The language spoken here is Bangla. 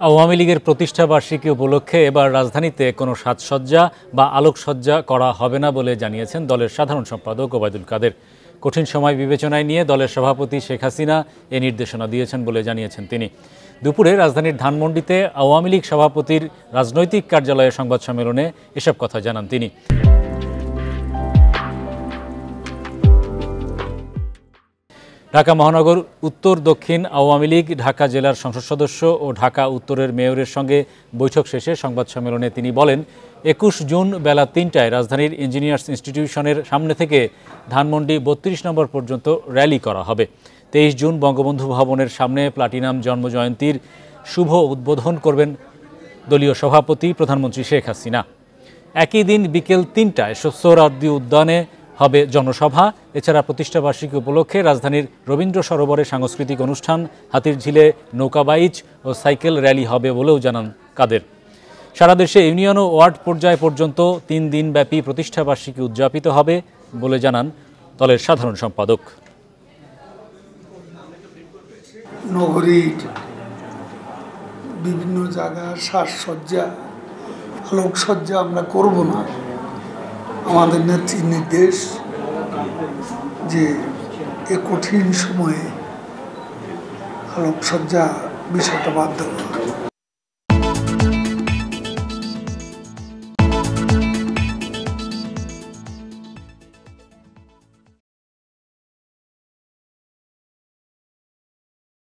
আওয়ামী লীগের প্রতিষ্ঠা বার্ষিকী উপলক্ষে এবার রাজধানীতে কোনো সাজসজ্জা বা আলোকসজ্জা করা হবে না বলে জানিয়েছেন দলের সাধারণ সম্পাদক ওবায়দুল কাদের। কঠিন সময় বিবেচনায় নিয়ে দলের সভাপতি শেখ হাসিনা এ নির্দেশনা দিয়েছেন বলে জানিয়েছেন তিনি। দুপুরে রাজধানীর ধানমন্ডিতে আওয়ামী লীগ সভাপতির রাজনৈতিক কার্যালয়ে সংবাদ সম্মেলনে এসব কথা জানান তিনি। ঢাকা মহানগর উত্তর দক্ষিণ আওয়ামী লীগ ঢাকা জেলার সংসদ সদস্য ও ঢাকা উত্তরের মেয়রের সঙ্গে বৈঠক শেষে সংবাদ সম্মেলনে তিনি বলেন, ২১ জুন বেলা ৩টায় রাজধানীর ইঞ্জিনিয়ার্স ইনস্টিটিউশনের সামনে থেকে ধানমন্ডি ৩২ নম্বর পর্যন্ত র্যালি করা হবে। ২৩ জুন বঙ্গবন্ধু ভবনের সামনে প্লাটিনাম জন্মজয়ন্তীর শুভ উদ্বোধন করবেন দলীয় সভাপতি প্রধানমন্ত্রী শেখ হাসিনা। একই দিন বিকেল ৩টায় সোহরাওয়ার্দী উদ্যানে হবে জনসভা। এছাড়া প্রতিষ্ঠাবার্ষিকী উপলক্ষে রাজধানীর রবীন্দ্র সরোবরে সাংস্কৃতিক অনুষ্ঠান, হাতিরঝিলে নৌকাবাইচ ও সাইকেল র্যালি হবে বলেও জানান কাদের। সারা দেশে ইউনিয়ন ও ওয়ার্ড পর্যায় পর্যন্ত ৩ দিনব্যাপী প্রতিষ্ঠাবার্ষিকী উদযাপিত হবে বলে জানান দলের সাধারণ সম্পাদক। নগরীর বিভিন্ন জায়গায় সাজসজ্জা, আলোকসজ্জা আমরা করব না। আমাদের নেত্রীর নির্দেশ যে এ কঠিন সময়ে আলোকসজ্জা বিষয়টা বাদ দেওয়া।